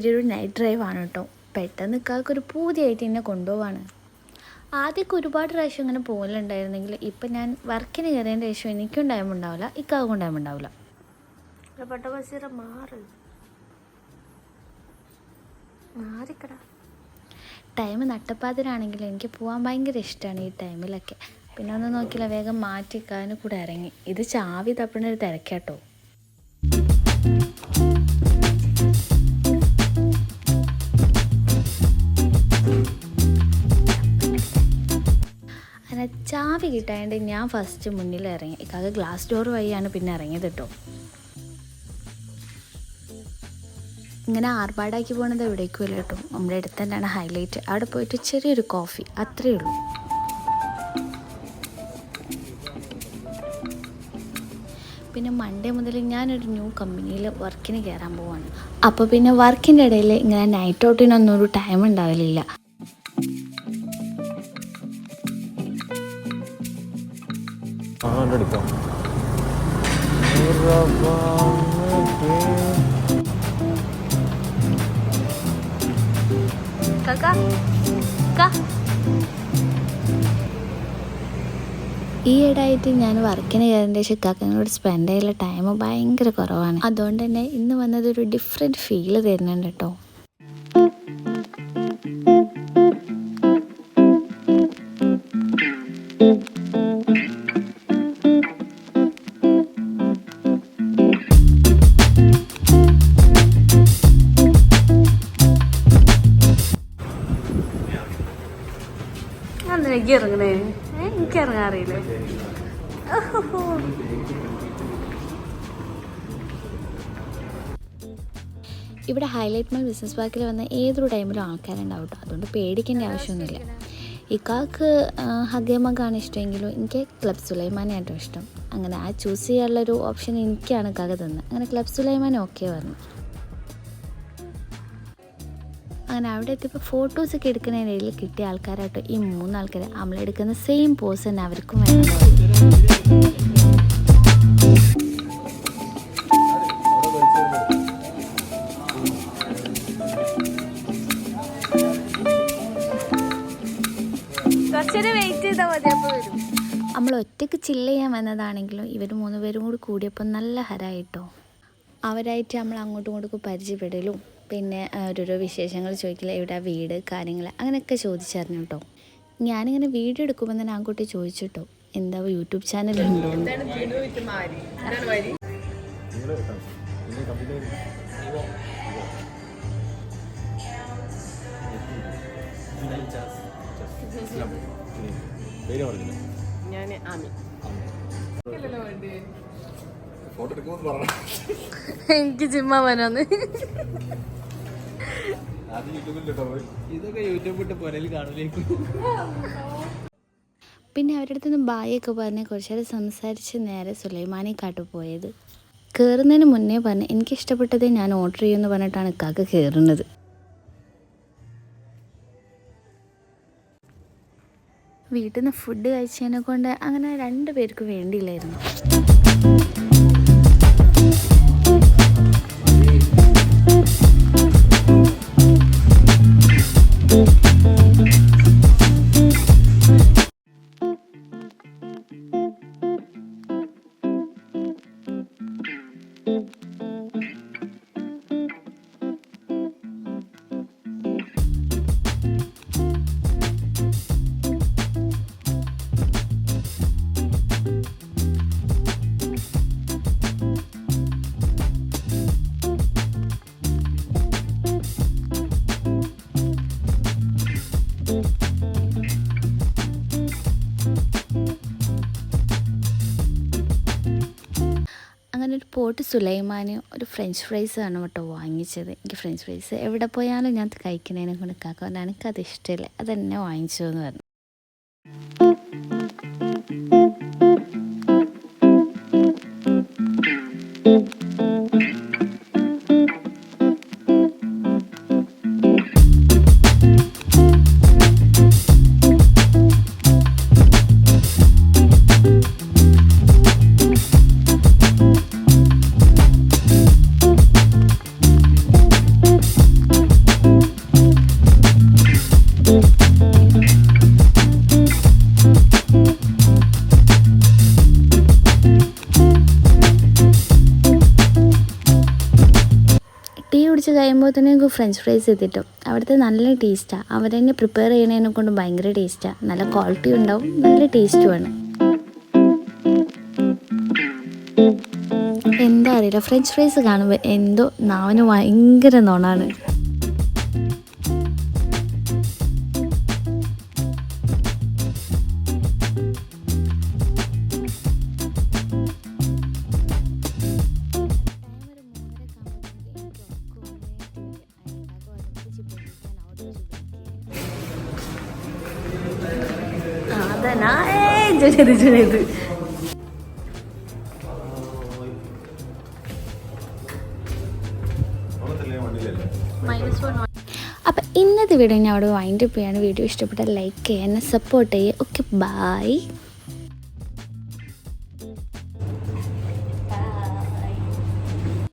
ചെറിയൊരു night drive ആണ് കേട്ടോ. പെട്ടെന്ന് ഇക്കാക്കൊരു പൂതിയായിട്ട് എന്നെ കൊണ്ടുപോവാണ്. ആദ്യമൊക്കെ ഒരുപാട് പ്രാവശ്യം ഇങ്ങനെ പോകലുണ്ടായിരുന്നെങ്കിൽ ഇപ്പം ഞാൻ വർക്കിന് കയറിയതിൻ്റെ ശേഷം എനിക്കും ടൈം ഉണ്ടാവില്ല, ഇക്കാക്കും ടൈം ഉണ്ടാവില്ല. ടൈം നട്ടപ്പാതിരാണെങ്കിൽ എനിക്ക് പോകാൻ ഭയങ്കര ഇഷ്ടമാണ് ഈ ടൈമിലൊക്കെ. പിന്നെ ഒന്നും നോക്കിയില്ല, വേഗം മാറ്റിക്കാനും കൂടെ ഇറങ്ങി. ഇത് ചാവി തപ്പണ ഒരു തിരക്കാട്ടോ. അങ്ങനെ ചാവി കിട്ടാണ്ട് ഞാൻ ഫസ്റ്റ് മുന്നിൽ ഇറങ്ങി. ഇക്കാക്ക് ഗ്ലാസ് ഡോർ വഴിയാണ് പിന്നെ ഇറങ്ങിയത് കേട്ടോ. ഇങ്ങനെ ആർഭാടാക്കി പോകണത് എവിടേക്കും ഇല്ല കേട്ടോ. നമ്മുടെ അടുത്ത് തന്നെയാണ് ഹൈലൈറ്റ്. അവിടെ പോയിട്ട് ചെറിയൊരു കോഫി, അത്രയേ ഉള്ളൂ. പിന്നെ മൺഡേ മുതൽ ഞാനൊരു ന്യൂ കമ്പനിയിൽ വർക്കിന് കയറാൻ പോവാണ്. അപ്പോൾ പിന്നെ വർക്കിൻ്റെ ഇടയിൽ ഇങ്ങനെ നൈറ്റ് ഔട്ടിനൊന്നും ഒരു ടൈം ഉണ്ടാവില്ല. ഈ ഇടയായിട്ട് ഞാൻ വർക്കിന് കയറിൻ്റെ ശേഷം ഇക്കാക്കനോട് സ്പെൻഡ് ചെയ്യുന്ന ടൈം ഭയങ്കര കുറവാണ്. അതുകൊണ്ട് തന്നെ ഇന്ന് വന്നതൊരു ഡിഫറെൻറ്റ് ഫീല് തരുന്നുണ്ട് കേട്ടോ. ഇറങ്ങണേ, എനിക്ക് ഇറങ്ങാറിയില്ലേ. ഇവിടെ ഹൈലൈറ്റ് മാൾ ബിസിനസ് പാർക്കിൽ വന്ന ഏതൊരു ടൈമിലും ആൾക്കാരുണ്ടാവും കേട്ടോ. അതുകൊണ്ട് പേടിക്കേണ്ട ആവശ്യമൊന്നുമില്ല. ഇക്കാക്ക് ഹഗേമക്കാണ് ഇഷ്ടമെങ്കിലും എനിക്ക് ക്ലബ് സുലൈമാനെ ആയിട്ടും ഇഷ്ടം. അങ്ങനെ ആ ചൂസ് ചെയ്യാനുള്ളൊരു ഓപ്ഷൻ എനിക്കാണ് ഇക്കാക്ക് തന്നത്. അങ്ങനെ ക്ലബ് സുലൈമാൻ ഓക്കെ പറഞ്ഞു. അങ്ങനെ അവിടെ എത്തിയപ്പോൾ ഫോട്ടോസൊക്കെ എടുക്കുന്നതിനിടയിൽ കിട്ടിയ ആൾക്കാരായിട്ട് ഈ 3 ആൾക്കാർ നമ്മളെടുക്കുന്ന സെയിം പോസ് തന്നെ അവർക്കും വേണം. നമ്മൾ ഒറ്റയ്ക്ക് ചില്ല് ചെയ്യാൻ വന്നതാണെങ്കിലും ഇവർ 3 പേരും കൂടി കൂടിയപ്പോൾ നല്ല ഹരായിട്ടോ. അവരായിട്ട് നമ്മൾ അങ്ങോട്ടും ഇങ്ങോട്ടും പരിചയപ്പെടലും പിന്നെ ഓരോരോ വിശേഷങ്ങൾ ചോദിക്കില്ല, എവിടെ വീട് കാര്യങ്ങൾ അങ്ങനെയൊക്കെ ചോദിച്ചറിഞ്ഞു കേട്ടോ. ഞാനിങ്ങനെ വീഡിയോ എടുക്കുമ്പോൾ തന്നെ ആൺകുട്ടി ചോദിച്ചു കേട്ടോ, എന്താ യൂട്യൂബ് ചാനലുണ്ടോ. എനിക്ക് ജിമ്മ വരാന്ന് പിന്നെ അവരുടെ അടുത്ത് നിന്ന് ബായൊക്കെ പറഞ്ഞ് കുറച്ചേരം സംസാരിച്ച് നേരെ സുലൈമാനി കാട്ടു പോയത്. കയറുന്നതിന് മുന്നേ പറഞ്ഞ് എനിക്കിഷ്ടപ്പെട്ടത് ഞാൻ ഓർഡർ ചെയ്യുമെന്ന് പറഞ്ഞിട്ടാണ് ഇക്കാക്ക് കയറുന്നത്. വീട്ടിൽ നിന്ന് ഫുഡ് കഴിച്ചതിനെ കൊണ്ട് അങ്ങനെ 2 പേർക്ക് വേണ്ടിയില്ലായിരുന്നു. അങ്ങനെ ഒരു പോട്ട് സുലൈമാന് ഒരു ഫ്രഞ്ച് ഫ്രൈസ് ആണ് കേട്ടോ വാങ്ങിച്ചത്. എനിക്ക് ഫ്രഞ്ച് ഫ്രൈസ് എവിടെ പോയാലും ഞാൻ കഴിക്കുന്നതിനെ കൊണ്ട് കാക്കാൻ എനിക്കത് ഇഷ്ടമില്ല, അതെന്നെ വാങ്ങിച്ചു എന്ന് പറഞ്ഞു. കുറച്ച് കഴിയുമ്പോൾ തന്നെ എനിക്ക് ഫ്രഞ്ച് ഫ്രൈസ് എത്തിയിട്ടു. അവിടുത്തെ നല്ല ടേസ്റ്റാണ്. അവർ തന്നെ പ്രിപ്പയർ ചെയ്യണതിനെ കൊണ്ട് ഭയങ്കര ടേസ്റ്റാണ്. നല്ല ക്വാളിറ്റി ഉണ്ടാവും, നല്ല ടേസ്റ്റുമാണ്. എന്താ അറിയില്ല, ഫ്രഞ്ച് ഫ്രൈസ് കാണുമ്പോൾ എന്തോ നാവിന് ഭയങ്കര നോണാണ്. അതനാ ജുനേത് അപ്പം ഇന്നത്തെ വീഡിയോ ഞാൻ അവിടെ വൈൻഡപ്പ് ചെയ്യാണ്. വീഡിയോ ഇഷ്ടപ്പെട്ടാൽ ലൈക്ക് ചെയ്യുക, എന്നെ സപ്പോർട്ട് ചെയ്യുക. Okay, by.